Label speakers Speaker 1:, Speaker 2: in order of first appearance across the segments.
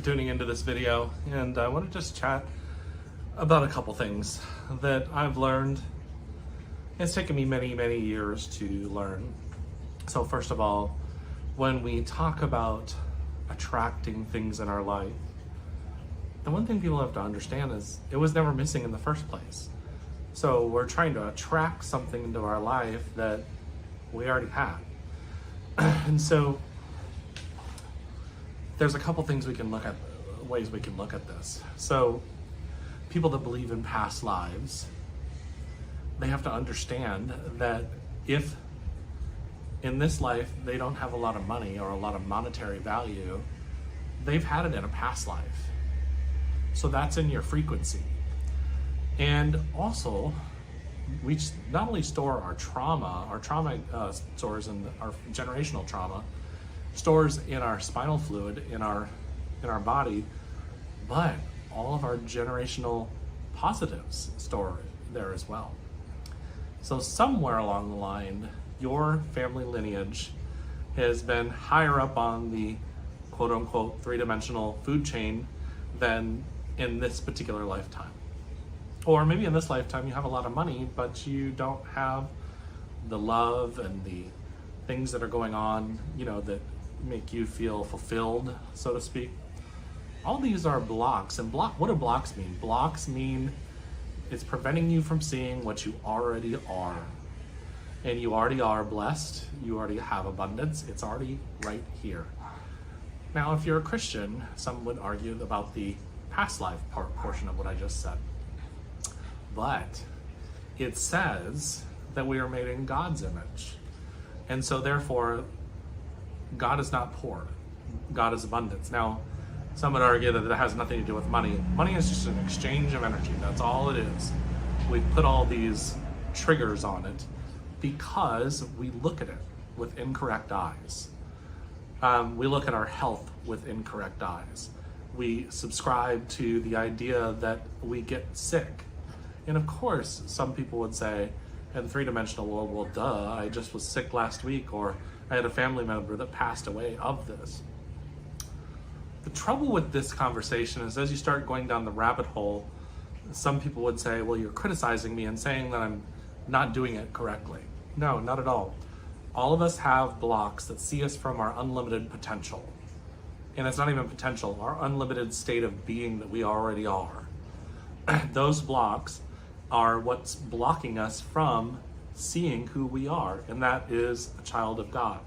Speaker 1: for tuning into this video, and I want to just chat about a couple things that I've learned. It's taken me many years to learn. So first of all, when we talk about attracting things in our life, the one thing people have to understand is it was never missing in the first place. So we're trying to attract something into our life that we already had. And so there's a couple things we can look at, ways we can look at this. So people that believe in past lives, they have to understand that if in this life they don't have a lot of money or a lot of monetary value, they've had it in a past life. So that's in your frequency. And also, we not only store our trauma stores in our generational trauma, stores in our spinal fluid, in our body, but all of our generational positives store there as well. So somewhere along the line, your family lineage has been higher up on the quote unquote three-dimensional food chain than in this particular lifetime. Or maybe in this lifetime you have a lot of money, but you don't have the love and the things that are going on, that make you feel fulfilled, so to speak. All these are blocks. And what do blocks mean? Blocks mean it's preventing you from seeing what you already are. And you already are blessed. You already have abundance. It's already right here. Now, if you're a Christian, some would argue about the past life portion of what I just said. But it says that we are made in God's image. And so therefore, God is not poor. God is abundance. Now, some would argue that has nothing to do with money. Money is just an exchange of energy. That's all it is. We put all these triggers on it because we look at it with incorrect eyes. We look at our health with incorrect eyes. We subscribe to the idea that we get sick. And of course, some people would say, in the three-dimensional world, well, duh, I just was sick last week, or I had a family member that passed away of this. The trouble with this conversation is as you start going down the rabbit hole, some people would say, well, you're criticizing me and saying that I'm not doing it correctly. No, not at all. All of us have blocks that see us from our unlimited potential. And it's not even potential, our unlimited state of being that we already are. Those blocks are what's blocking us from seeing who we are, and that is a child of God.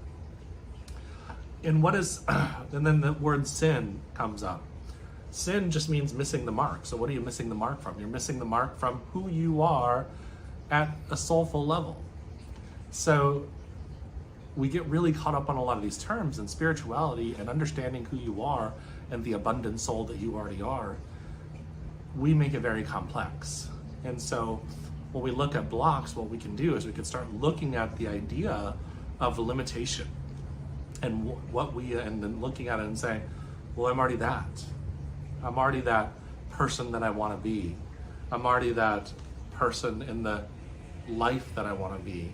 Speaker 1: And and then the word sin comes up. Sin just means missing the mark. So what are you missing the mark from? You're missing the mark from who you are at a soulful level. So we get really caught up on a lot of these terms, and spirituality and understanding who you are and the abundant soul that you already are, we make it very complex. And so when we look at blocks, what we can do is we can start looking at the idea of limitation and and then looking at it and saying, well, I'm already that. I'm already that person that I want to be. I'm already that person in the life that I want to be.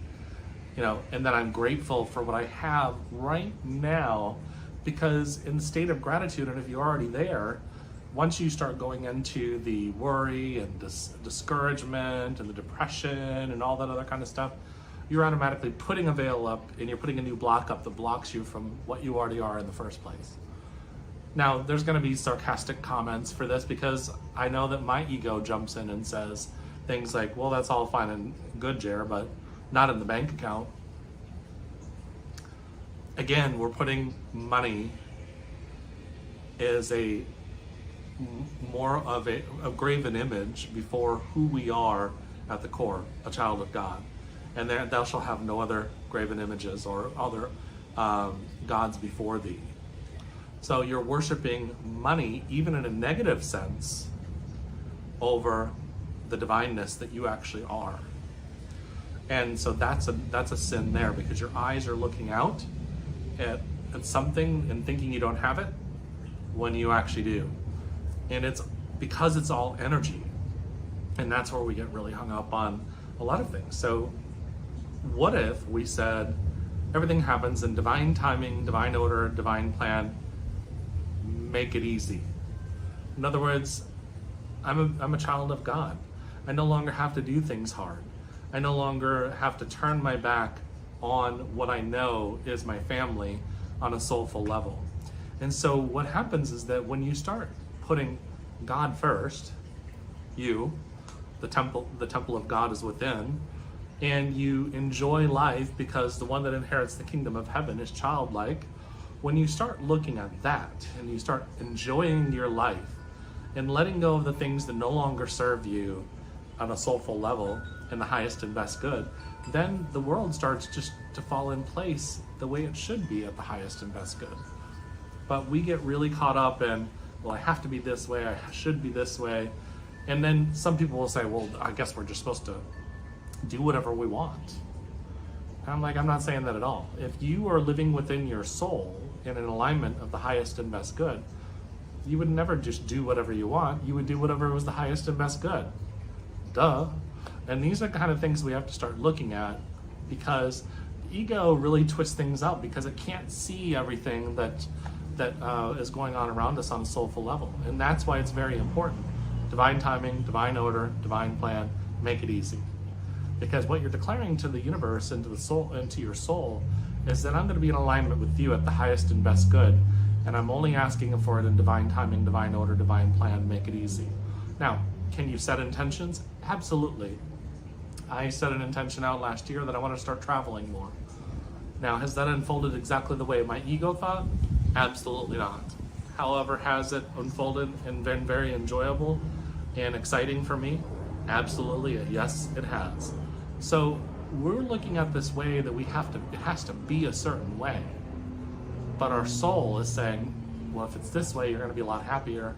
Speaker 1: And that I'm grateful for what I have right now, because in the state of gratitude, and if you're already there, once you start going into the worry and discouragement and the depression and all that other kind of stuff, you're automatically putting a veil up and you're putting a new block up that blocks you from what you already are in the first place. Now, there's going to be sarcastic comments for this because I know that my ego jumps in and says things like, well, that's all fine and good, Jer, but not in the bank account. Again, we're putting money as more of a graven image before who we are at the core, a child of God. And thou shalt have no other graven images or other gods before thee. So you're worshiping money, even in a negative sense, over the divineness that you actually are. And so that's a sin there, because your eyes are looking out at something and thinking you don't have it when you actually do. And it's because it's all energy. And that's where we get really hung up on a lot of things. So what if we said everything happens in divine timing, divine order, divine plan, make it easy. In other words, I'm a child of God. I no longer have to do things hard. I no longer have to turn my back on what I know is my family on a soulful level. And so what happens is that when you start putting God first, the temple of God is within, and you enjoy life because the one that inherits the kingdom of heaven is childlike. When you start looking at that and you start enjoying your life and letting go of the things that no longer serve you on a soulful level in the highest and best good, then the world starts just to fall in place the way it should be at the highest and best good. But we get really caught up in, well, I have to be this way, I should be this way. And then some people will say, well, I guess we're just supposed to do whatever we want. And I'm like, I'm not saying that at all. If you are living within your soul in an alignment of the highest and best good, you would never just do whatever you want. You would do whatever was the highest and best good. Duh. And these are the kind of things we have to start looking at, because ego really twists things up because it can't see everything that is going on around us on a soulful level. And that's why it's very important. Divine timing, divine order, divine plan, make it easy. Because what you're declaring to the universe and to the soul, and to your soul, is that I'm going to be in alignment with you at the highest and best good, and I'm only asking for it in divine timing, divine order, divine plan, make it easy. Now, can you set intentions? Absolutely. I set an intention out last year that I want to start traveling more. Now, has that unfolded exactly the way my ego thought? Absolutely not. However, has it unfolded and been very enjoyable and exciting for me? Absolutely, yes, it has. So we're looking at this way that it has to be a certain way. But our soul is saying, well, if it's this way, you're going to be a lot happier.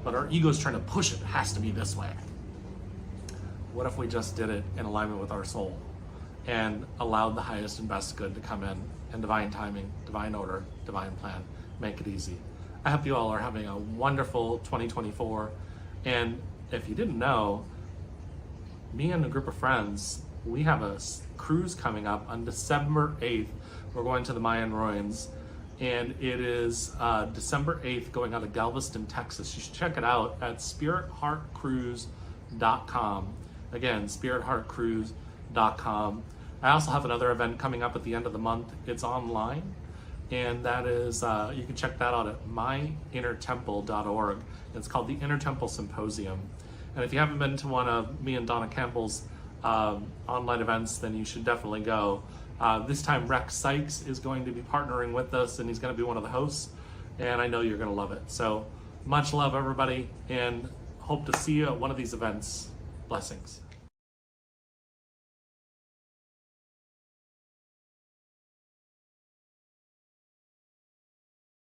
Speaker 1: But our ego is trying to push it. It has to be this way. What if we just did it in alignment with our soul and allowed the highest and best good to come in, and divine timing, divine order, divine plan, make it easy. I hope you all are having a wonderful 2024. And if you didn't know, me and a group of friends, we have a cruise coming up on December 8th. We're going to the Mayan ruins, and it is December 8th going out of Galveston, Texas. You should check it out at spiritheartcruise.com. Again, spiritheartcruise.com. I also have another event coming up at the end of the month. It's online, and that is, you can check that out at myinnertemple.org. It's called the Inner Temple Symposium. And if you haven't been to one of me and Donna Campbell's online events, then you should definitely go. This time Rex Sykes is going to be partnering with us, and he's going to be one of the hosts, and I know you're going to love it. So much love, everybody, and hope to see you at one of these events. Blessings.